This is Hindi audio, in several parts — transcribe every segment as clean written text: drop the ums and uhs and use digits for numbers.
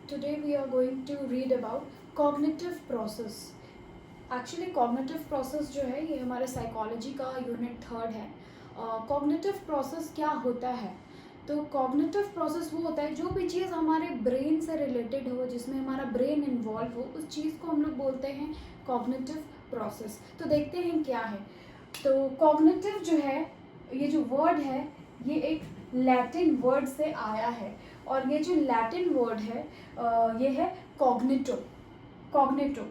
Today we are going to read about cognitive process. Actually cognitive process जो है ये हमारे साइकोलॉजी का यूनिट थर्ड है. कॉग्निटिव प्रोसेस क्या होता है? तो कॉग्निटिव प्रोसेस वो होता है जो भी चीज़ हमारे ब्रेन से रिलेटेड हो, जिसमें हमारा ब्रेन इन्वॉल्व हो, उस चीज़ को हम लोग बोलते हैं कॉग्निटिव प्रोसेस. तो देखते हैं क्या है. तो कॉग्निटिव जो है, ये जो वर्ड है ये एक लैटिन वर्ड से आया है. और ये जो लैटिन वर्ड है ये है कॉग्निटो. कॉग्निटो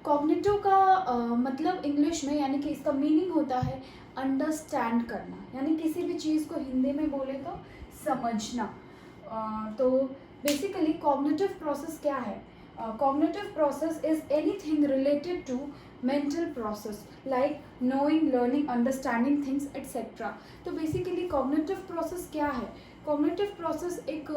कॉग्निटो का मतलब इंग्लिश में, यानी कि इसका मीनिंग होता है अंडरस्टैंड करना, यानी किसी भी चीज़ को हिंदी में बोले तो समझना. तो बेसिकली कॉग्निटिव प्रोसेस क्या है? Cognitive process is anything related to mental process like knowing, learning, understanding things etcetera. तो बेसिकली कॉग्निटिव प्रोसेस क्या है? कॉग्निटिव प्रोसेस एक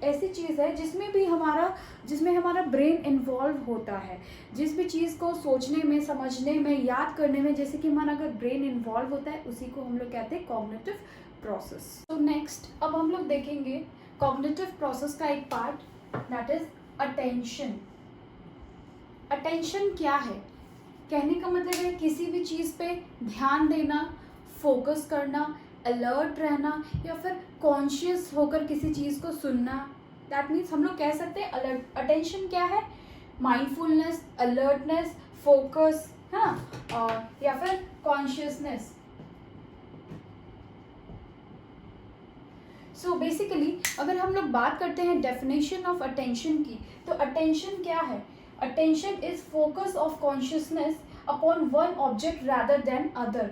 ऐसी चीज़ है जिसमें हमारा ब्रेन इन्वॉल्व होता है. जिस भी चीज़ को सोचने में, समझने में, याद करने में, जैसे कि हमारा अगर ब्रेन इन्वॉल्व होता है, उसी को हम लोग कहते हैं कॉग्निटिव प्रोसेस. तो नेक्स्ट अब हम लोग देखेंगे कॉग्निटिव प्रोसेस का एक part, that is attention. Attention क्या है? कहने का मतलब है किसी भी चीज़ पे ध्यान देना, फोकस करना, अलर्ट रहना, या फिर कॉन्शियस होकर किसी चीज़ को सुनना. दैट मीन्स हम लोग कह सकते हैं अलर्ट. अटेंशन क्या है? माइंडफुलनेस, अलर्टनेस, फोकस, है ना, और या फिर कॉन्शियसनेस. सो बेसिकली अगर हम लोग बात करते हैं डेफिनेशन ऑफ अटेंशन की, तो अटेंशन क्या है? Attention is focus of consciousness upon one object rather than other.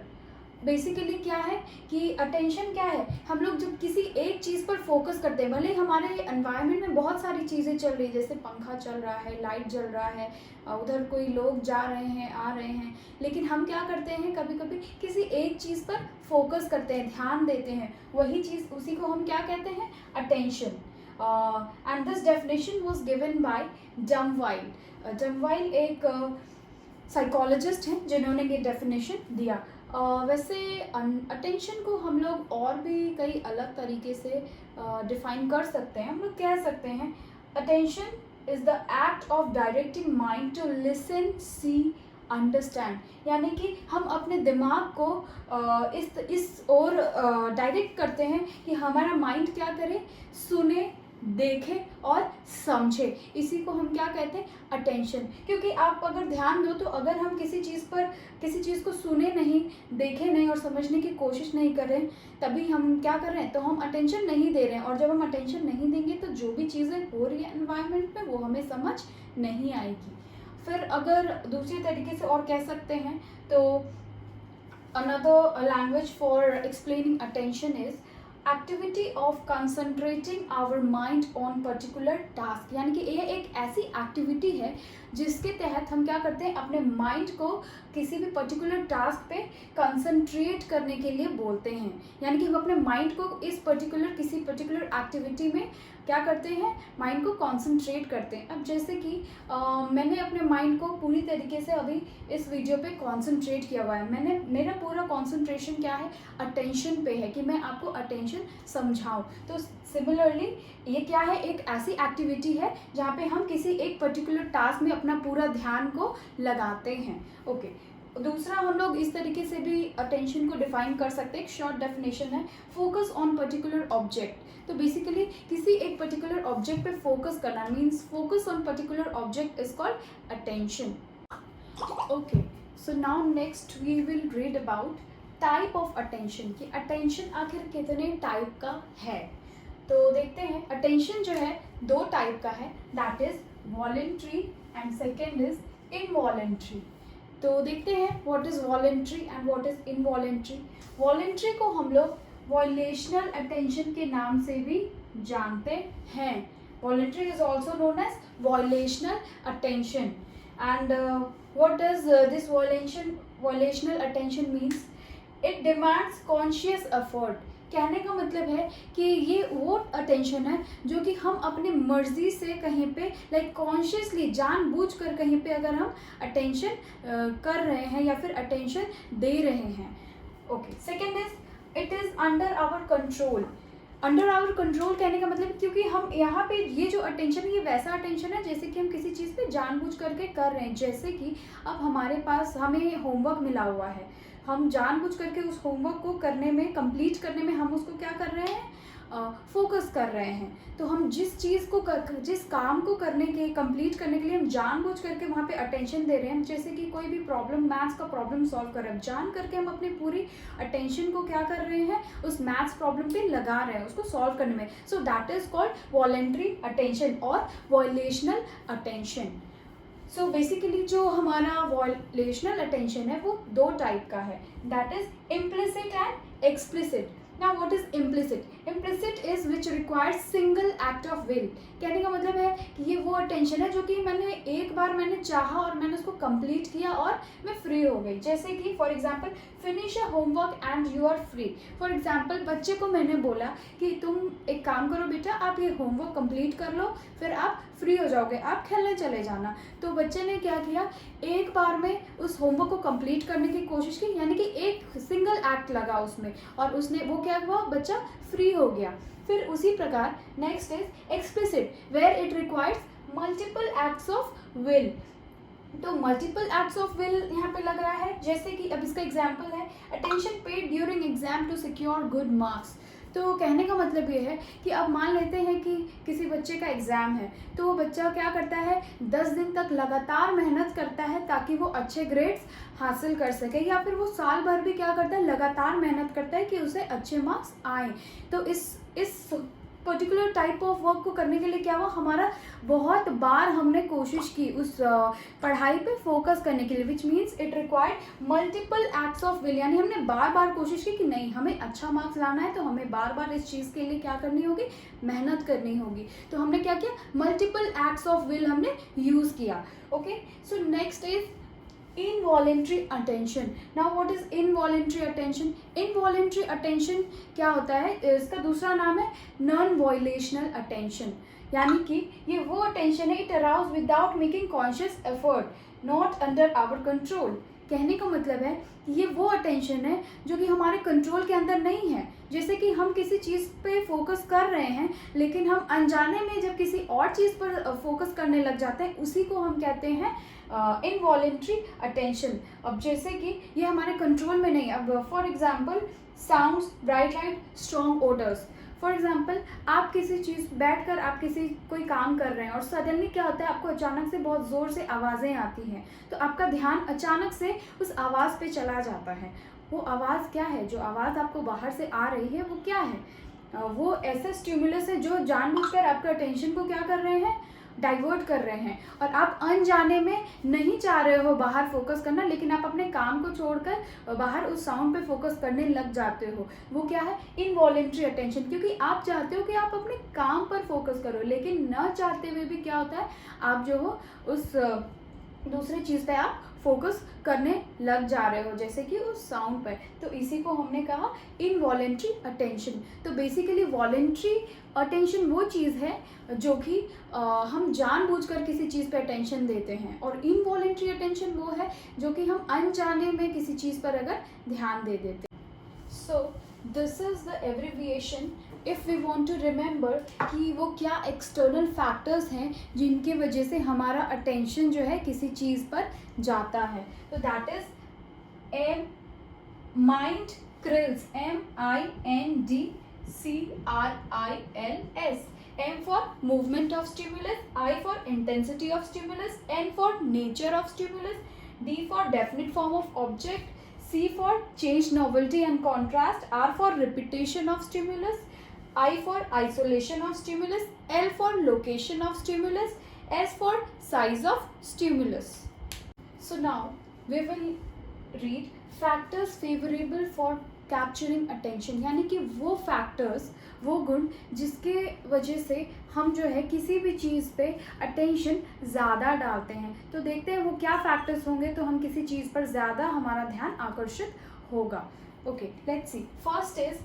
Basically क्या है कि अटेंशन क्या है? हम लोग जब किसी एक चीज़ पर फोकस करते हैं, भले ही हमारे एनवायरनमेंट में बहुत सारी चीज़ें चल रही है, जैसे पंखा चल रहा है, लाइट जल रहा है, उधर कोई लोग जा रहे हैं, आ रहे हैं, लेकिन हम क्या करते हैं, कभी कभी किसी एक चीज़ पर फोकस करते हैं, ध्यान देते हैं, वही चीज़, उसी को हम क्या कहते हैं? Attention. And this definition was given by Dumville. Dumville एक साइकोलॉजिस्ट हैं जिन्होंने ये डेफिनेशन दिया. वैसे अटेंशन को हम लोग और भी कई अलग तरीके से डिफाइन कर सकते हैं. हम लोग कह सकते हैं attention is the act of directing mind to listen, see, understand. यानी कि हम अपने दिमाग को इस ओर डायरेक्ट करते हैं कि हमारा माइंड क्या करे, सुने, देखे और समझे. इसी को हम क्या कहते हैं? अटेंशन. क्योंकि आप अगर ध्यान दो तो अगर हम किसी चीज़ को सुने नहीं, देखे नहीं और समझने की कोशिश नहीं कर रहे, तभी हम क्या कर रहे हैं? तो हम अटेंशन नहीं दे रहे हैं. और जब हम अटेंशन नहीं देंगे तो जो भी चीज़ें हो रही है एनवायरनमेंट में वो हमें समझ नहीं आएगी. फिर अगर दूसरी तरीके से और कह सकते हैं तो another language for explaining attention is activity of concentrating our mind on particular task. यानी कि ये एक ऐसी एक्टिविटी है जिसके तहत हम क्या करते हैं? अपने माइंड को किसी भी पर्टिकुलर टास्क पे कंसंट्रेट करने के लिए बोलते हैं. यानी कि हम अपने माइंड को किसी पर्टिकुलर एक्टिविटी में क्या करते हैं? माइंड को कंसंट्रेट करते हैं. अब जैसे कि मैंने अपने माइंड को पूरी तरीके से अभी इस वीडियो पे कंसंट्रेट किया हुआ है. मेरा पूरा कंसंट्रेशन क्या है? अटेंशन पे है कि मैं आपको अटेंशन समझाऊं. तो सिमिलरली ये क्या है? एक ऐसी एक्टिविटी है जहाँ पे हम किसी एक पर्टिकुलर टास्क में अपना पूरा ध्यान को लगाते हैं. ओके. दूसरा हम लोग इस तरीके से भी अटेंशन को डिफाइन कर सकते हैं. एक शॉर्ट डेफिनेशन है फोकस ऑन पर्टिकुलर ऑब्जेक्ट. तो बेसिकली किसी एक पर्टिकुलर ऑब्जेक्ट पे फोकस करना means focus on particular object is called attention. Okay. So now next we will read about type of attention. कि अटेंशन आखिर कितने टाइप का है. तो देखते हैं. अटेंशन जो है दो टाइप का है, that is voluntary and second is involuntary. तो देखते हैं what is voluntary and what is involuntary. Voluntary को हम लोग वॉलेशनल अटेंशन के नाम से भी जानते हैं. Voluntary is also known as volitional attention. And what does this volitional attention means? It demands conscious effort. कहने का मतलब है कि ये वो अटेंशन है जो कि हम अपनी मर्जी से कहीं पे लाइक कॉन्शियसली जानबूझकर कहीं पे अगर हम अटेंशन कर रहे हैं या फिर अटेंशन दे रहे हैं. Okay. Second is it is under our control. Under our control कहने का मतलब, क्योंकि हम यहाँ पे ये जो अटेंशन है ये वैसा अटेंशन है जैसे कि हम किसी चीज़ पे जानबूझ करके कर रहे हैं। जैसे कि अब हमारे पास हमें होमवर्क मिला हुआ है, हम जानबूझ करके उस होमवर्क को करने में, कंप्लीट करने में हम उसको क्या कर रहे हैं, फोकस कर रहे हैं। तो हम जिस काम को करने के, कंप्लीट करने के लिए हम जानबूझ करके वहाँ पे अटेंशन दे रहे हैं। जैसे कि कोई भी प्रॉब्लम, मैथ्स का प्रॉब्लम सॉल्व कर रहे हैं, जान करके हम अपनी पूरी अटेंशन को क्या कर रहे हैं, उस मैथ्स प्रॉब्लम पे लगा रहे हैं, उसको सॉल्व करने में। So that is called voluntary attention और वॉयलेशनल अटेंशन। सो बेसिकली जो हमारा वॉयलेशनल अटेंशन है वो दो टाइप का है, that is implicit and explicit. Now what is implicit? Implicit is which requires single act of will। कहने का मतलब है कि ये वो अटेंशन है जो कि एक बार मैंने चाहा और मैंने उसको कंप्लीट किया और मैं फ्री हो गई। जैसे कि for example finish a homework and you are free. For example बच्चे को मैंने बोला कि तुम एक काम करो बेटा, आप ये होमवर्क कंप्लीट कर लो, फिर आप फ्री हो जाओगे, आप खेलने चले जाना। तो बच्चे ने क्या किया, एक बार में उस होमवर्क को कंप्लीट करने की कोशिश की, यानी कि एक सिंगल एक्ट लगा उसमें और उसने वो क्या हुआ, बच्चा फ्री हो गया। फिर उसी प्रकार next is explicit where it requires multiple acts of will. तो मल्टीपल एक्ट्स ऑफ विल यहाँ पे लग रहा है। जैसे कि अब इसका एग्जाम्पल है attention paid during exam to secure good marks. तो कहने का मतलब ये है कि अब मान लेते हैं कि किसी बच्चे का एग्ज़ाम है, तो वो बच्चा क्या करता है, 10 दिन तक लगातार मेहनत करता है ताकि वो अच्छे ग्रेड्स हासिल कर सके, या फिर वो साल भर भी क्या करता है, लगातार मेहनत करता है कि उसे अच्छे मार्क्स आएँ। तो इस पर्टिकुलर टाइप ऑफ वर्क को करने के लिए क्या हुआ, हमारा बहुत बार हमने कोशिश की उस पढ़ाई पे फोकस करने के लिए, which means it required multiple acts of will. यानी हमने बार बार कोशिश की कि नहीं, हमें अच्छा मार्क्स लाना है तो हमें बार बार इस चीज़ के लिए क्या करनी होगी, मेहनत करनी होगी। तो हमने क्या किया, मल्टीपल एक्ट्स ऑफ विल हमने यूज़ किया। Okay, so next is involuntary attention. Now what is involuntary attention? Involuntary attention क्या होता है, इसका दूसरा नाम है नॉन वॉयलेशनल अटेंशन। यानी कि ये वो अटेंशन है, it arouse without making conscious effort, not under our control. कहने का मतलब है कि ये वो अटेंशन है जो कि हमारे कंट्रोल के अंदर नहीं है। जैसे कि हम किसी चीज़ पे फोकस कर रहे हैं लेकिन हम अनजाने में जब किसी और चीज़ पर फोकस करने लग जाते हैं, उसी को हम कहते हैं इनवॉलेंट्री अटेंशन। अब जैसे कि ये हमारे कंट्रोल में नहीं। अब for example sounds, bright light, strong odours. For example आप किसी चीज़ बैठकर आप कोई काम कर रहे हैं और सडनली क्या होता है, आपको अचानक से बहुत ज़ोर से आवाज़ें आती हैं, तो आपका ध्यान अचानक से उस आवाज़ पे चला जाता है। वो आवाज़ क्या है, जो आवाज़ आपको बाहर से आ रही है वो क्या है, वो ऐसा स्टिमुलस है जो जानबूझकर आपका अटेंशन को क्या कर रहे हैं, डाइवर्ट कर रहे हैं। और आप अनजाने में नहीं चाह रहे हो बाहर फोकस करना, लेकिन आप अपने काम को छोड़कर बाहर उस साउंड पे फोकस करने लग जाते हो। वो क्या है, इनवॉलेंट्री अटेंशन। क्योंकि आप चाहते हो कि आप अपने काम पर फोकस करो, लेकिन न चाहते हुए भी क्या होता है, आप जो हो उस दूसरी चीज़ पे आप फोकस करने लग जा रहे हो, जैसे कि उस साउंड पर। तो इसी को हमने कहा इनवॉलेंट्री अटेंशन। तो बेसिकली वॉलेंट्री अटेंशन वो चीज़ है जो कि हम जानबूझकर किसी चीज़ पे अटेंशन देते हैं, और इनवॉलेंट्री अटेंशन वो है जो कि हम अनजाने में किसी चीज़ पर अगर ध्यान दे देते हैं। So this is the abbreviation if we want to remember कि वो क्या एक्सटर्नल फैक्टर्स हैं जिनकी वजह से हमारा अटेंशन जो है किसी चीज़ पर जाता है। तो that is M mind crills, MIND CRILS। M for movement of stimulus, I for intensity of stimulus, N for nature of stimulus, D for definite form of object, C for change, novelty and contrast, R for repetition of stimulus, I for isolation of stimulus, L for location of stimulus, S for size of stimulus. So now we will read factors favorable for capturing attention. यानी कि वो फैक्टर्स, वो गुण जिसके वजह से हम जो है किसी भी चीज़ पे अटेंशन ज़्यादा डालते हैं। तो देखते हैं वो क्या फैक्टर्स होंगे तो हम किसी चीज़ पर ज़्यादा हमारा ध्यान आकर्षित होगा। Okay, let's see. First is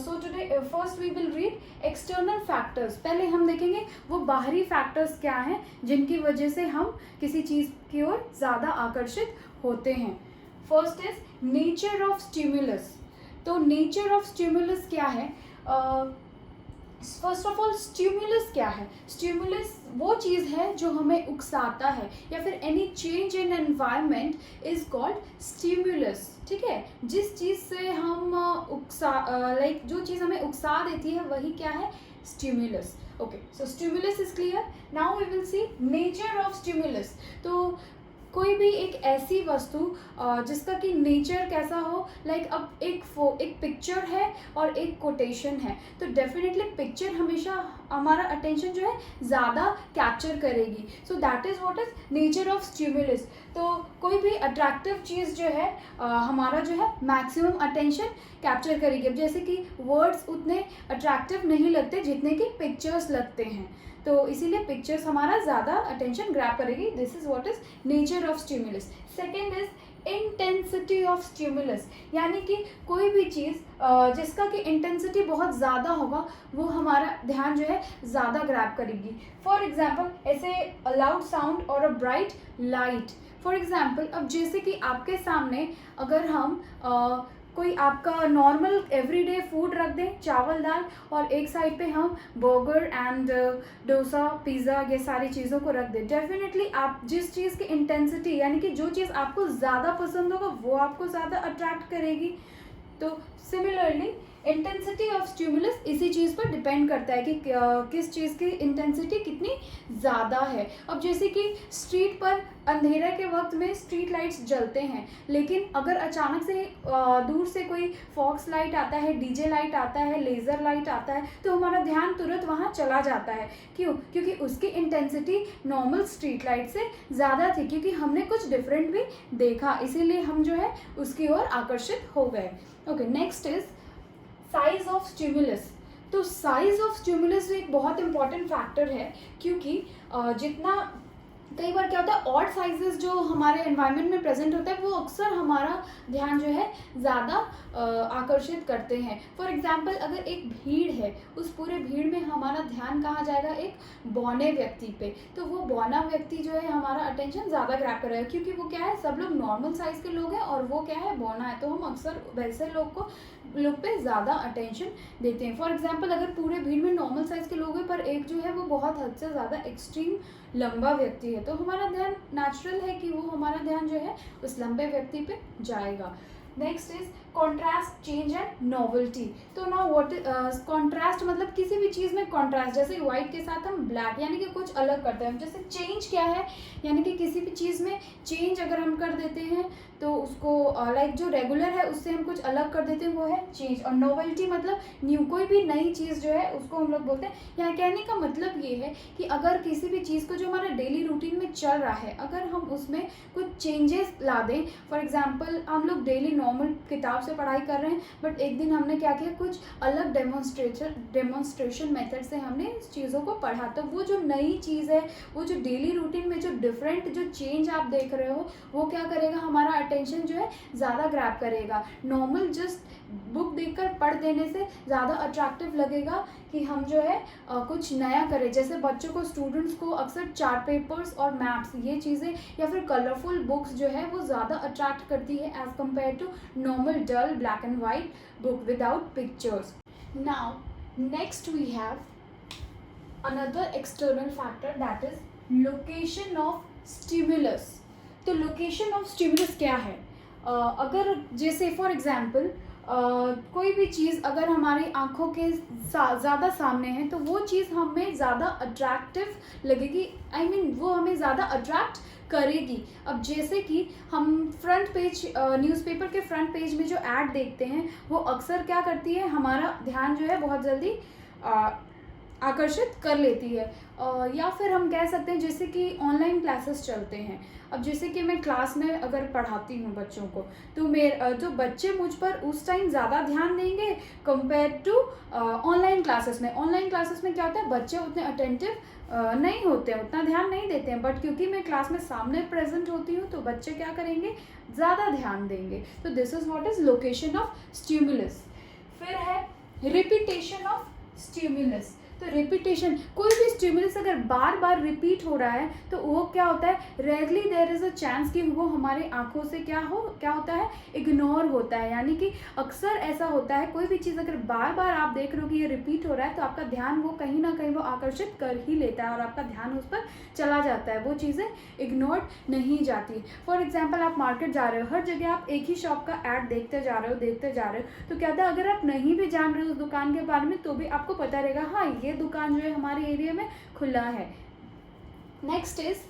so today first we will read external factors. पहले हम देखेंगे वो बाहरी फैक्टर्स क्या हैं जिनकी वजह से हम किसी चीज़ की ओर ज़्यादा आकर्षित होते हैं। First is nature of stimulus. तो नेचर ऑफ स्टिमुलस क्या है, फर्स्ट ऑफ ऑल स्टिमुलस क्या है? स्टिमुलस वो चीज़ है जो हमें उकसाता है, या फिर any change in environment is called stimulus, ठीक है। जिस चीज़ से हम लाइक जो चीज़ हमें उकसा देती है वही क्या है? Stimulus. Okay, so stimulus is clear. Now we will see nature of stimulus. तो कोई भी एक ऐसी वस्तु जिसका कि नेचर कैसा हो, लाइक अब एक पिक्चर है और एक कोटेशन है, तो डेफिनेटली पिक्चर हमेशा हमारा अटेंशन जो है ज़्यादा कैप्चर करेगी। So that is what is nature of stimulus. तो कोई भी अट्रैक्टिव चीज़ जो है हमारा जो है मैक्सिमम अटेंशन कैप्चर करेगी। अब जैसे कि वर्ड्स उतने अट्रैक्टिव नहीं लगते जितने कि पिक्चर्स लगते हैं, तो इसीलिए पिक्चर्स हमारा ज़्यादा अटेंशन ग्रैब करेगी। This is what is nature of stimulus. Second is intensity of stimulus, यानी कि कोई भी चीज़ जिसका कि इंटेंसिटी बहुत ज़्यादा होगा वो हमारा ध्यान जो है ज़्यादा ग्रैब करेगी। फॉर एग्जाम्पल ऐसे अ लाउड साउंड और a bright light. For example अब जैसे कि आपके सामने अगर हम कोई आपका नॉर्मल एवरीडे फूड रख दें, चावल दाल, और एक साइड पे हम बर्गर एंड डोसा पिज़्ज़ा ये सारी चीज़ों को रख दें, डेफिनेटली आप जिस चीज़ की इंटेंसिटी यानी कि जो चीज़ आपको ज़्यादा पसंद होगा वो आपको ज़्यादा अट्रैक्ट करेगी। तो सिमिलरली इंटेंसिटी ऑफ स्टिमुलस इसी चीज़ पर डिपेंड करता है कि किस चीज़ की इंटेंसिटी कितनी ज़्यादा है। अब जैसे कि स्ट्रीट पर अंधेरे के वक्त में स्ट्रीट लाइट्स जलते हैं, लेकिन अगर अचानक से दूर से कोई फॉक्स लाइट आता है, डीजे लाइट आता है, लेज़र लाइट आता है, तो हमारा ध्यान तुरंत वहाँ चला जाता है। क्यों? क्योंकि उसकी इंटेंसिटी नॉर्मल स्ट्रीट लाइट से ज़्यादा थी, क्योंकि हमने कुछ डिफरेंट भी देखा, इसीलिए हम जो है उसकी ओर आकर्षित हो गए। Okay, next is size of stimulus. तो साइज ऑफ स्टिमुलस एक बहुत इंपॉर्टेंट फैक्टर है, क्योंकि जितना कई बार क्या होता है ऑड साइजेस जो हमारे एनवायरनमेंट में प्रेजेंट होता है वो अक्सर हमारा ध्यान जो है ज़्यादा आकर्षित करते हैं। फॉर एग्जांपल अगर एक भीड़ है, उस पूरे भीड़ में हमारा ध्यान कहाँ जाएगा? एक बौने व्यक्ति पे, तो वो बौना व्यक्ति जो है हमारा अटेंशन ज़्यादा ग्रैब करेगा, क्योंकि वो क्या है, सब लोग नॉर्मल साइज़ के लोग हैं और वो क्या है, बौना है, तो हम अक्सर वैसे लोग पे ज़्यादा अटेंशन देते हैं। फॉर एग्जाम्पल अगर पूरे भीड़ में नॉर्मल साइज़ के लोग हैं पर एक जो है वो बहुत हद से ज़्यादा एक्सट्रीम लंबा व्यक्ति है, तो हमारा ध्यान नेचुरल है कि वो हमारा ध्यान जो है उस लंबे व्यक्ति पे जाएगा। Next is contrast, change and novelty. तो ना व्हाट कॉन्ट्रास्ट मतलब किसी भी चीज़ में कॉन्ट्रास्ट, जैसे व्हाइट के साथ हम ब्लैक यानी कि कुछ अलग करते हैं। जैसे चेंज क्या है, यानी कि किसी भी चीज़ में चेंज अगर हम कर देते हैं तो उसको लाइक जो रेगुलर है उससे हम कुछ अलग कर देते हैं, वो है चेंज। और नोवेल्टी मतलब न्यू, कोई भी नई चीज़ जो है उसको हम लोग बोलते हैं। यहाँ कहने का मतलब ये है कि अगर किसी भी चीज़ को जो हमारा डेली रूटीन में चल रहा है, अगर हम उसमें कुछ चेंजेस ला दें, फॉर एग्जाम्पल हम लोग डेली नॉर्मल किताब से पढ़ाई कर रहे हैं, बट एक दिन हमने क्या किया, कुछ अलग डेमोन्स्ट्रेशन मेथड से हमने इस चीज़ों को पढ़ा, तो वो जो नई चीज़ है, वो जो डेली रूटीन में जो डिफरेंट जो चेंज आप देख रहे हो, वो क्या करेगा, हमारा अटेंशन जो है ज़्यादा ग्रैब करेगा। नॉर्मल जस्ट बुक देखकर पढ़ देने से ज़्यादा अट्रैक्टिव लगेगा कि हम जो है कुछ नया करें। जैसे बच्चों को, स्टूडेंट्स को अक्सर चार्ट पेपर्स और मैप्स ये चीज़ें या फिर कलरफुल बुक्स जो है वो ज़्यादा अट्रैक्ट करती है as compare to normal dull black and white book without pictures. Now next we have another external factor, that is location of stimulus. तो लोकेशन ऑफ स्टिमुलस क्या है? अगर जैसे फॉर एग्जाम्पल कोई भी चीज़ अगर हमारी आँखों के ज़्यादा सामने है तो वो चीज़ हमें ज़्यादा अट्रैक्टिव लगेगी, I mean, वो हमें ज़्यादा अट्रैक्ट करेगी। अब जैसे कि हम फ्रंट पेज न्यूज़पेपर के फ्रंट पेज में जो ऐड देखते हैं वो अक्सर क्या करती है, हमारा ध्यान जो है बहुत जल्दी आकर्षित कर लेती है। या फिर हम कह सकते हैं जैसे कि ऑनलाइन क्लासेस चलते हैं, अब जैसे कि मैं क्लास में अगर पढ़ाती हूँ बच्चों को, तो जो बच्चे मुझ पर उस टाइम ज़्यादा ध्यान देंगे कंपेयर टू ऑनलाइन क्लासेस में। ऑनलाइन क्लासेस में क्या होता है, बच्चे उतने अटेंटिव नहीं होते हैं, उतना ध्यान नहीं देते हैं, बट क्योंकि मैं क्लास में सामने प्रेजेंट होती हूँ तो बच्चे क्या करेंगे, ज़्यादा ध्यान देंगे। तो this is what is location of stimulus. फिर है रिपीटेशन ऑफ स्टिमुलस। तो रिपीटेशन, कोई भी स्टिमुलस अगर बार बार रिपीट हो रहा है तो वो क्या होता है, rarely there is a chance कि वो हमारी आंखों से क्या होता है, इग्नोर होता है। यानी कि अक्सर ऐसा होता है, कोई भी चीज़ अगर बार बार आप देख रहे हो कि ये रिपीट हो रहा है तो आपका ध्यान वो कहीं ना कहीं वो आकर्षित कर ही लेता है और आपका ध्यान उस पर चला जाता है, वो चीज़ें इग्नोर नहीं जाती। फॉर एग्जाम्पल आप मार्केट जा रहे हो, हर जगह आप एक ही शॉप का ऐड देखते जा रहे हो, तो क्या था, अगर आप नहीं भी जान रहे हो उस दुकान के बारे में तो भी आपको पता रहेगा हाँ ये दुकान जो है हमारे एरिया में खुला है। Next is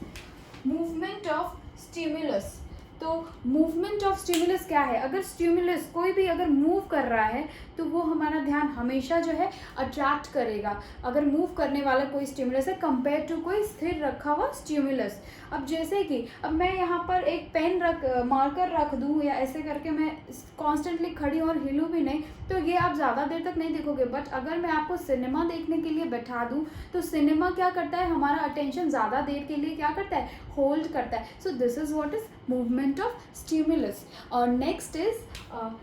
movement of stimulus. तो मूवमेंट ऑफ स्टिमुलस क्या है, अगर स्टिमुलस कोई भी अगर मूव कर रहा है तो वो हमारा ध्यान हमेशा जो है अट्रैक्ट करेगा, अगर मूव करने वाला कोई स्टिमुलस है कंपेयर टू कोई स्थिर रखा हुआ स्टिमुलस। अब जैसे कि अब मैं यहाँ पर एक पेन मार्कर रख दूँ या ऐसे करके मैं कॉन्स्टेंटली खड़ी और हिलूँ भी नहीं तो ये आप ज़्यादा देर तक नहीं देखोगे। बट अगर मैं आपको सिनेमा देखने के लिए बैठा दूँ तो सिनेमा क्या करता है, हमारा अटेंशन ज़्यादा देर के लिए क्या करता है, होल्ड करता है। So this is what is movement of stimulus. और next is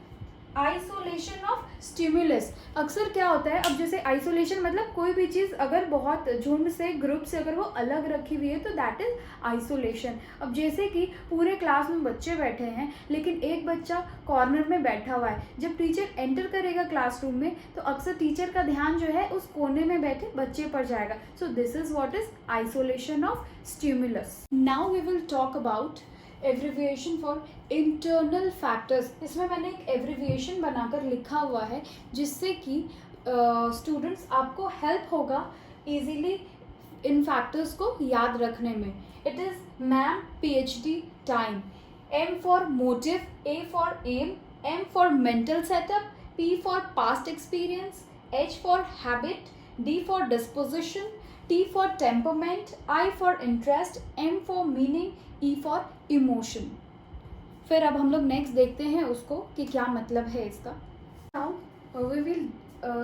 isolation of stimulus. अक्सर क्या होता है, अब जैसे आइसोलेशन मतलब कोई भी चीज़ अगर बहुत झुंड से, ग्रुप से अगर वो अलग रखी हुई है तो दैट इज आइसोलेशन। अब जैसे कि पूरे क्लास में बच्चे बैठे हैं लेकिन एक बच्चा कॉर्नर में बैठा हुआ है, जब टीचर एंटर करेगा क्लासरूम में तो अक्सर टीचर का ध्यान जो है उस कोने में बैठे बच्चे पर जाएगा। So this is what is isolation of stimulus. Now we will talk about abbreviation for internal factors. इसमें मैंने एक एब्रिविएशन बनाकर लिखा हुआ है जिससे कि स्टूडेंट्स आपको हेल्प होगा इजीली इन फैक्टर्स को याद रखने में। It is MAM PhD time, M for motive, A for aim, M for mental setup, P for past experience, H for habit, D for disposition, T for temperament, I for interest, M for meaning, E for emotion. फिर अब हम लोग नेक्स्ट देखते हैं उसको कि क्या मतलब है इसका। Now we will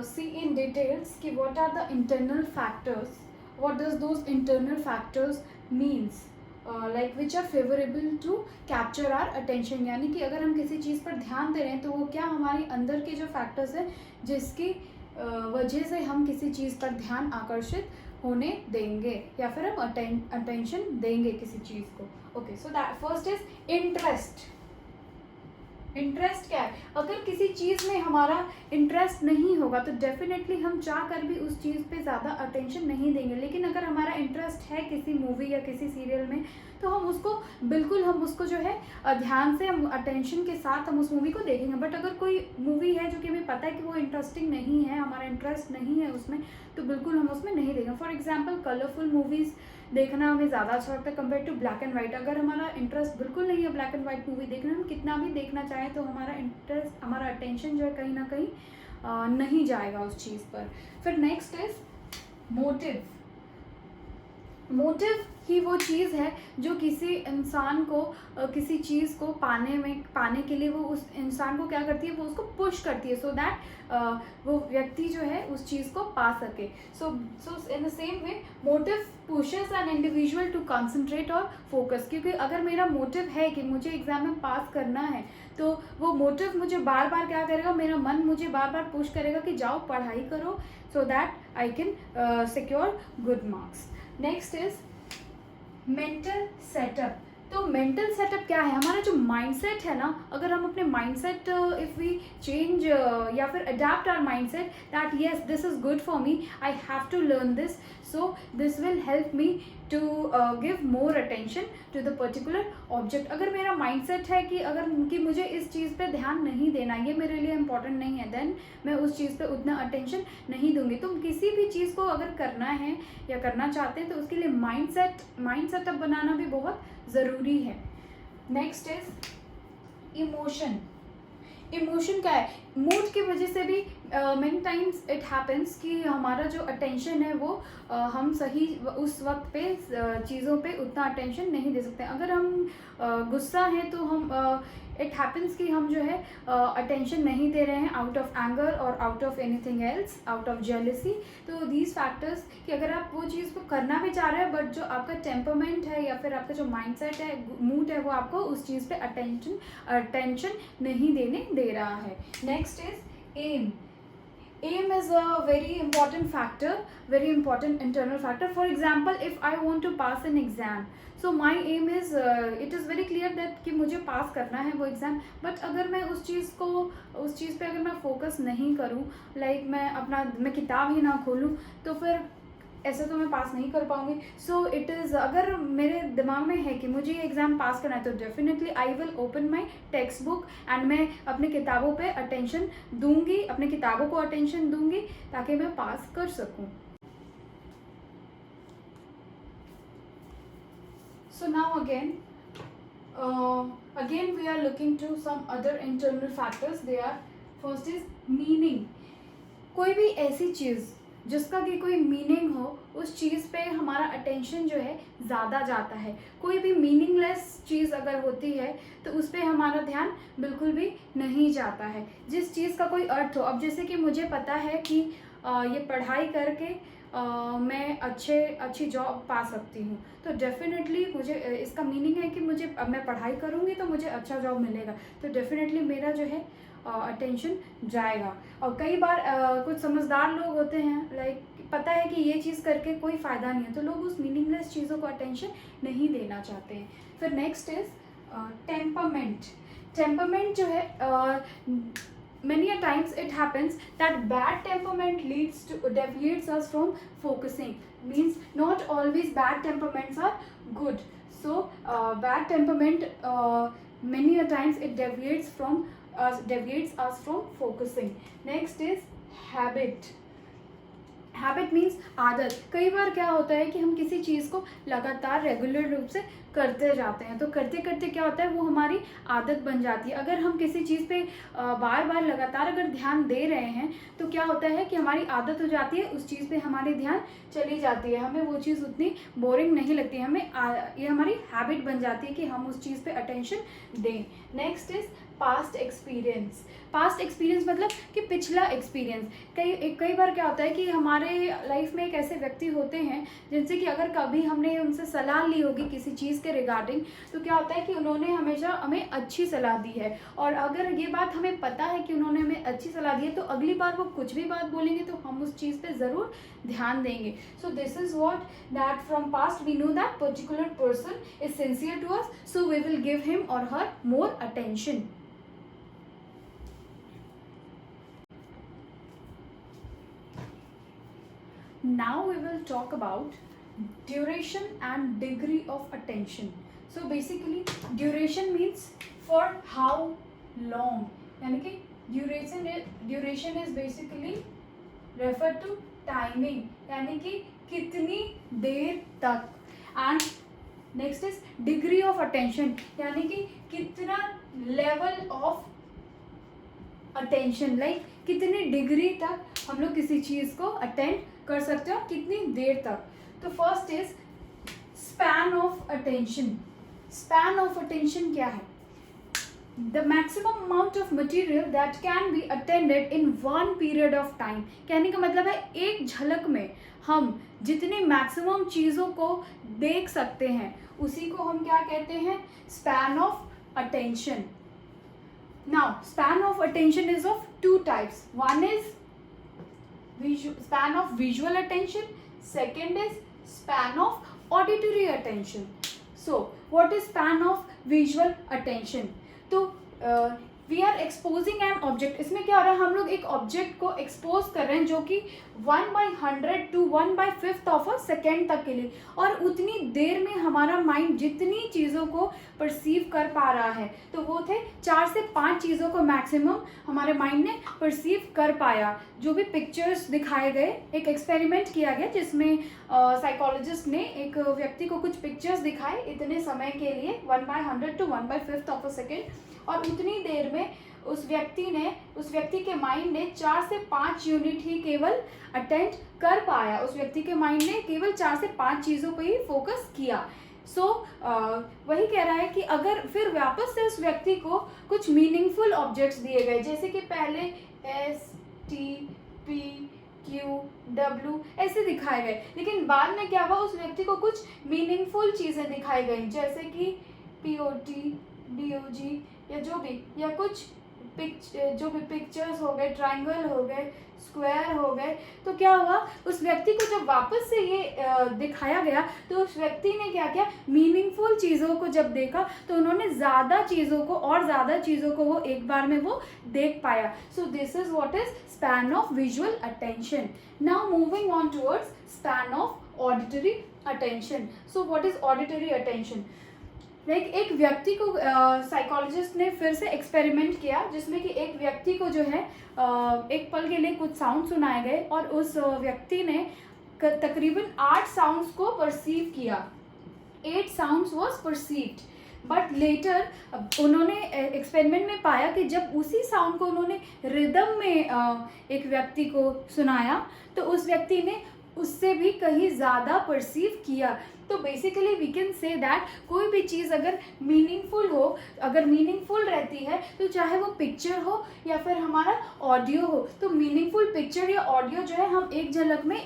see in details कि what are the internal factors, what does those internal factors means, like which are favourable to capture our attention. यानी कि अगर हम किसी चीज़ पर ध्यान दे रहे हैं तो वो क्या हमारे अंदर के जो फैक्टर्स हैं जिसकी वजह से हम किसी चीज़ पर ध्यान आकर्षित होने देंगे या फिर हम अटेंशन देंगे किसी चीज़ को। Okay, so that first is interest. Interest क्या है, अगर किसी चीज़ में हमारा इंटरेस्ट नहीं होगा तो डेफिनेटली हम चाह कर भी उस चीज़ पे ज़्यादा अटेंशन नहीं देंगे। लेकिन अगर हमारा इंटरेस्ट है किसी मूवी या किसी सीरियल में तो हम उसको बिल्कुल हम उसको जो है ध्यान से, हम अटेंशन के साथ हम उस मूवी को देखेंगे। बट अगर कोई मूवी है जो कि हमें पता है कि वो इंटरेस्टिंग नहीं है, हमारा इंटरेस्ट नहीं है उसमें, तो बिल्कुल हम उसमें नहीं देखेंगे। फॉर एग्जाम्पल कलरफुल मूवीज़ देखना हमें ज़्यादा अच्छा लगता है compare to black and white. अगर हमारा इंटरेस्ट बिल्कुल नहीं है ब्लैक एंड वाइट मूवी देखने में, हम कितना भी देखना चाहें तो हमारा इंटरेस्ट, हमारा अटेंशन जो है कहीं ना कहीं नहीं जाएगा उस चीज़ पर। फिर नेक्स्ट इज मोटिव। मोटिव ही वो चीज़ है जो किसी इंसान को किसी चीज़ को पाने के लिए वो उस इंसान को क्या करती है, वो उसको पुश करती है सो दैट वो व्यक्ति जो है उस चीज़ को पा सके। So in the same way motive pushes an individual to concentrate और फोकस। क्योंकि अगर मेरा मोटिव है कि मुझे एग्जाम में पास करना है तो वो मोटिव मुझे बार बार क्या करेगा, मेरा मन मुझे बार बार पुश करेगा कि जाओ पढ़ाई करो so that I can secure good marks. Next is mental setup. तो मेंटल सेटअप क्या है, हमारा जो माइंडसेट है ना, अगर हम अपने माइंडसेट इफ़ वी चेंज या फिर adapt our mindset that yes this is good for me, I have to learn this, so this will help me to give more attention to the particular object. अगर मेरा माइंडसेट है कि मुझे इस चीज़ पे ध्यान नहीं देना, ये मेरे लिए इम्पॉर्टेंट नहीं है, देन मैं उस चीज़ पे उतना अटेंशन नहीं दूंगी। तो किसी भी चीज़ को अगर करना है या करना चाहते हैं तो उसके लिए माइंड सेटअप बनाना भी बहुत ज़रूरी है। Next is emotion. इमोशन क्या है, मूड की वजह से भी मेनी टाइम्स इट हैपन्स कि हमारा जो अटेंशन है वो हम सही उस वक्त पे चीज़ों पे उतना अटेंशन नहीं दे सकते। अगर हम गुस्सा हैं तो हम इट हैपन्स कि हम जो है अटेंशन नहीं दे रहे हैं आउट ऑफ एंगर और out of anything else, out of jealousy. तो दीज फैक्टर्स कि अगर आप वो चीज़ को करना भी चाह रहे हैं बट जो आपका टेम्परमेंट है या फिर आपका जो माइंडसेट है, मूड है, वो आपको उस चीज़ पे अटेंशन नहीं देने दे रहा है। Next is aim. aim is a very important factor, very important internal factor. For example, if I want to pass an exam, so my aim is it is very clear that कि मुझे पास करना है वो एग्ज़ाम. बट अगर मैं उस चीज़ पे अगर मैं फोकस नहीं करूँ, लाइक मैं किताब ही ना खोलूँ, तो फिर ऐसे तो मैं पास नहीं कर पाऊँगी. सो इट इज़, अगर मेरे दिमाग में है कि मुझे ये एग्ज़ाम पास करना है, तो definitely I will open my text book and मैं अपनी किताबों पे अटेंशन दूंगी, अपनी किताबों को अटेंशन दूंगी ताकि मैं पास कर सकूँ. So now again we are looking to some other internal factors. They are, first is meaning. कोई भी ऐसी चीज़ जिसका कि कोई मीनिंग हो, उस चीज़ पे हमारा अटेंशन जो है ज़्यादा जाता है. कोई भी मीनिंगलेस चीज़ अगर होती है तो उस पर हमारा ध्यान बिल्कुल भी नहीं जाता है. जिस चीज़ का कोई अर्थ हो, अब जैसे कि मुझे पता है कि ये पढ़ाई करके मैं अच्छी जॉब पा सकती हूँ, तो डेफिनेटली मुझे इसका मीनिंग है कि अब मैं पढ़ाई करूँगी तो मुझे अच्छा जॉब मिलेगा, तो डेफिनेटली मेरा जो है अटेंशन जाएगा. और कई बार कुछ समझदार लोग होते हैं, लाइक पता है कि ये चीज़ करके कोई फ़ायदा नहीं है, तो लोग उस मीनिंगलेस चीज़ों को अटेंशन नहीं देना चाहते हैं. फिर नेक्स्ट इज़ टेम्परमेंट. टेम्परमेंट जो है, many a times it happens that bad temperament deviates us from focusing. Means not always bad temperaments are good. So bad temperament, many a times it deviates us from focusing. Next is habit. Habit means आदत. कई बार क्या होता है कि हम किसी चीज़ को लगातार रेगुलर रूप से करते जाते हैं, तो करते करते क्या होता है, वो हमारी आदत बन जाती है. अगर हम किसी चीज़ पे बार बार लगातार अगर ध्यान दे रहे हैं, तो क्या होता है कि हमारी आदत हो जाती है, उस चीज़ पे हमारी ध्यान चली जाती है, हमें वो चीज़ उतनी बोरिंग नहीं लगती, ये हमारी हैबिट बन जाती है कि हम उस चीज़ पे अटेंशन दें. Next is past experience. Past experience मतलब कि पिछला एक्सपीरियंस. कई बार क्या होता है कि हमारे लाइफ में एक ऐसे व्यक्ति होते हैं जिनसे कि अगर कभी हमने उनसे सलाह ली होगी किसी चीज़ के रिगार्डिंग, तो क्या होता है कि उन्होंने हमेशा हमें अच्छी सलाह दी है, और अगर ये बात हमें पता है कि उन्होंने हमें अच्छी सलाह दी है, तो अगली बार वो कुछ भी बात बोलेंगे तो हम उस चीज़ पे ज़रूर ध्यान देंगे. So this is what that from past we know that particular person is sincere to us, so we will give him और her more attention. Now we will talk about duration and degree of attention. So basically duration means for how long, यानी कि duration is basically refer to timing, यानी कि कितनी देर तक. and next is degree of attention, यानी कि कितना level of attention, लाइक कितनी डिग्री तक हम लोग किसी चीज़ को अटेंड कर सकते हैं और कितनी देर तक. तो first is span of attention. Span of attention क्या है? The maximum amount of material that can be attended in one period of time. कहने का मतलब है एक झलक में हम जितनी मैक्सिमम चीज़ों को देख सकते हैं उसी को हम क्या कहते हैं? Span of attention. Now, span of attention is of two types. One is span of visual attention. Second is span of auditory attention. So, what is span of visual attention? तो we are exposing an object. इसमें क्या हो रहा है, हम लोग एक ऑब्जेक्ट को एक्सपोज कर रहे हैं जो कि 1/100 to 1/5 ऑफ अ सेकेंड तक के लिए, और उतनी देर में हमारा माइंड जितनी चीज़ों को परसीव कर पा रहा है, तो वो थे 4 से 5 चीज़ों को मैक्सिमम हमारे माइंड ने परसीव कर पाया. जो भी पिक्चर्स दिखाए गए, एक एक्सपेरिमेंट किया गया जिसमें साइकोलॉजिस्ट ने एक व्यक्ति को कुछ पिक्चर्स दिखाए इतने समय के लिए 1/100 to 1/5 ऑफ अ सेकेंड, और उतनी देर में उस व्यक्ति के माइंड ने 4 से 5 यूनिट ही केवल अटेंड कर पाया. उस व्यक्ति के माइंड ने केवल 4 से 5 चीज़ों पर ही फोकस किया. वही कह रहा है कि अगर फिर वापस से उस व्यक्ति को कुछ मीनिंगफुल ऑब्जेक्ट्स दिए गए, जैसे कि पहले STPQW ऐसे दिखाए गए, लेकिन बाद में क्या हुआ, उस व्यक्ति को कुछ मीनिंगफुल चीज़ें दिखाई गई, जैसे कि POT, DOG या जो भी, या कुछ जो भी पिक्चर्स हो गए, ट्राइंगल हो गए, स्क्वायर हो गए, तो क्या हुआ, उस व्यक्ति को जब वापस से ये दिखाया गया तो उस व्यक्ति ने क्या किया, मीनिंगफुल चीज़ों को जब देखा तो उन्होंने ज़्यादा चीज़ों को और ज़्यादा चीज़ों को वो एक बार में वो देख पाया. सो this is what is span of visual attention. Now moving on towards span of auditory attention. So what is auditory attention? Like एक व्यक्ति को साइकोलॉजिस्ट ने फिर से एक्सपेरिमेंट किया जिसमें कि एक व्यक्ति को जो है एक पल के लिए कुछ साउंड सुनाए गए और उस व्यक्ति ने तकरीबन 8 साउंड्स को परसीव किया. 8 sounds was perceived. But later उन्होंने एक्सपेरिमेंट में पाया कि जब उसी साउंड को उन्होंने रिदम में एक व्यक्ति को सुनाया तो उस व्यक्ति ने उससे भी कहीं ज़्यादा परसीव किया. तो basically we can say that कोई भी चीज़ अगर मीनिंगफुल हो, अगर मीनिंगफुल रहती है तो चाहे वो पिक्चर हो या फिर हमारा ऑडियो हो, तो मीनिंगफुल पिक्चर या ऑडियो जो है हम एक झलक में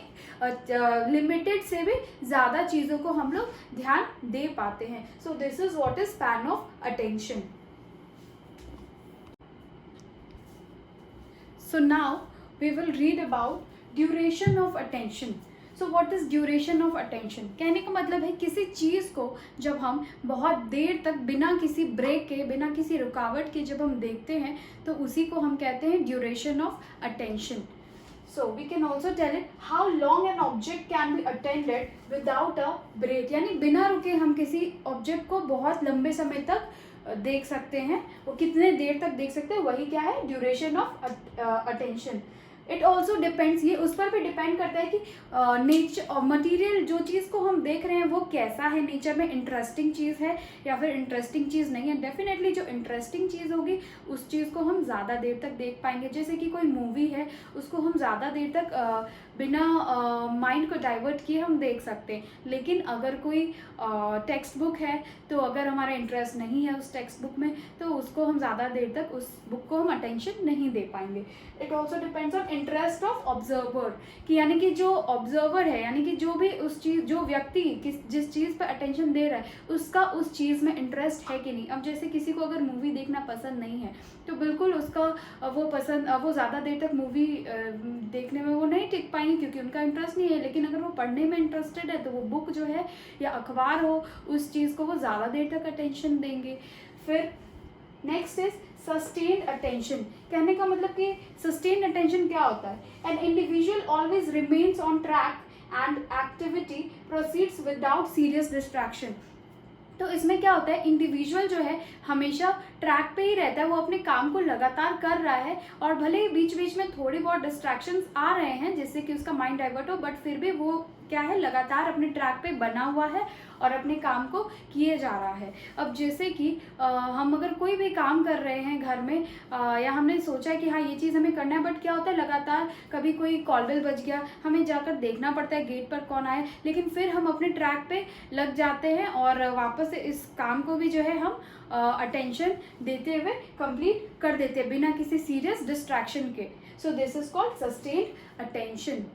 लिमिटेड से भी ज़्यादा चीज़ों को हम लोग ध्यान दे पाते हैं. So this is what is span of attention. So now we will read about duration of attention. So what is duration of attention? कहने का मतलब है किसी चीज़ को जब हम बहुत देर तक बिना किसी ब्रेक के, बिना किसी रुकावट के जब हम देखते हैं तो उसी को हम कहते हैं duration of attention. So we can also tell it how long an object can be attended without a break. यानी बिना रुके हम किसी ऑब्जेक्ट को बहुत लंबे समय तक देख सकते हैं. वो कितने देर तक देख सकते हैं, वही क्या है, duration of attention. It also depends, ये उस पर भी डिपेंड करता है कि नेचर मटीरियल जो चीज़ को हम देख रहे हैं वो कैसा है, नेचर में इंटरेस्टिंग चीज़ है या फिर इंटरेस्टिंग चीज़ नहीं है. डेफिनेटली जो इंटरेस्टिंग चीज़ होगी उस चीज़ को हम ज़्यादा देर तक देख पाएंगे. जैसे कि कोई मूवी है, उसको हम ज़्यादा देर तक बिना माइंड को डाइवर्ट किए हम देख सकते हैं. लेकिन अगर कोई टेक्स्ट बुक है तो अगर हमारा इंटरेस्ट नहीं है उस टेक्स्ट बुक में तो उसको हम ज़्यादा देर तक उस बुक को हम अटेंशन नहीं दे पाएंगे. It also depends on interest of observer, कि यानी कि जो ऑब्जर्वर है, यानी कि जो भी उस चीज़, जो व्यक्ति जिस चीज़ पर अटेंशन दे रहा है उसका उस चीज़ में इंटरेस्ट है कि नहीं. अब जैसे किसी को अगर मूवी देखना पसंद नहीं है तो बिल्कुल उसका वो ज़्यादा देर तक मूवी देखने में वो नहीं टिक पाएंगे क्योंकि उनका इंटरेस्ट नहीं है. लेकिन अगर वो पढ़ने में इंटरेस्टेड है तो वो बुक जो है या अखबार हो उस चीज़ को वो ज़्यादा देर तक अटेंशन देंगे. फिर नेक्स्ट इज सस्टेन्ड अटेंशन. कहने का मतलब कि सस्टेन्ड अटेंशन क्या होता है? An individual always remains on track and activity proceeds without serious distraction. तो इसमें क्या होता है, इंडिविजुअल जो है हमेशा ट्रैक पे ही रहता है, वो अपने काम को लगातार कर रहा है और भले ही बीच बीच में थोड़ी बहुत डिस्ट्रैक्शंस आ रहे हैं जिससे कि उसका माइंड डाइवर्ट हो, बट फिर भी वो क्या है, लगातार अपने ट्रैक पे बना हुआ है और अपने काम को किए जा रहा है. अब जैसे कि हम अगर कोई भी काम कर रहे हैं घर में या हमने सोचा है कि हाँ ये चीज़ हमें करना है, बट क्या होता है लगातार कभी कोई कॉल बेल बज गया, हमें जाकर देखना पड़ता है गेट पर कौन आए, लेकिन फिर हम अपने ट्रैक पे लग जाते हैं और वापस से इस काम को भी जो है हम अटेंशन देते हुए कंप्लीट कर देते हैं बिना किसी सीरियस डिस्ट्रैक्शन के. सो this is called sustained attention.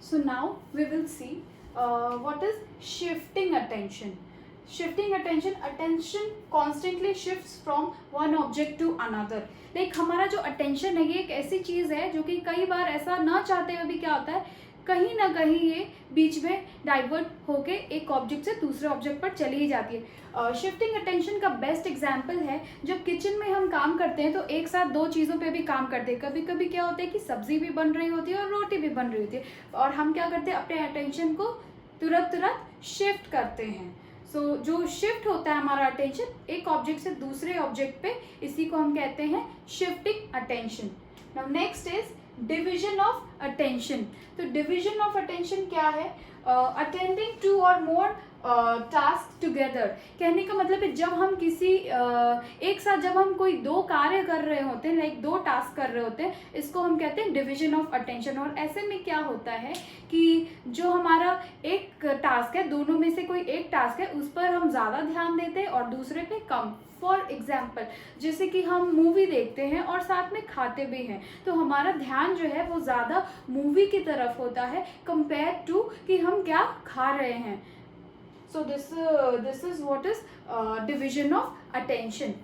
So now we will see what is shifting attention. Shifting attention, attention constantly shifts from one object to another. Like हमारा जो attention है ये एक ऐसी चीज़ है जो कि कई बार ऐसा ना चाहते हुए भी क्या होता है, कहीं ना कहीं ये बीच में डाइवर्ट होके एक ऑब्जेक्ट से दूसरे ऑब्जेक्ट पर चली ही जाती है. शिफ्टिंग अटेंशन का बेस्ट एग्जांपल है जब किचन में हम काम करते हैं तो एक साथ दो चीज़ों पे भी काम करते हैं. कभी कभी क्या होता है कि सब्जी भी बन रही होती है और रोटी भी बन रही होती है और हम क्या करते हैं, अपने अटेंशन को तुरंत शिफ्ट करते हैं. सो जो शिफ्ट होता है हमारा अटेंशन एक ऑब्जेक्ट से दूसरे ऑब्जेक्ट पे, इसी को हम कहते हैं shifting attention. Now next is division of attention. तो डिविजन ऑफ अटेंशन क्या है? अटेंडिंग टू और मोर टास्क टुगेदर. कहने का मतलब है जब हम किसी एक साथ जब हम कोई दो कार्य कर रहे होते हैं, लाइक दो टास्क कर रहे होते हैं, इसको हम कहते हैं डिविजन ऑफ अटेंशन. और ऐसे में क्या होता है कि जो हमारा एक टास्क है, दोनों में से कोई एक टास्क है उस पर हम ज़्यादा ध्यान देते हैं और दूसरे पे कम. फॉर एग्जाम्पल जैसे कि हम मूवी देखते हैं और साथ में खाते भी हैं तो हमारा ध्यान जो है वो ज़्यादा मूवी की तरफ होता है कंपेयर टू कि हम क्या खा रहे हैं. So this is what is division of attention.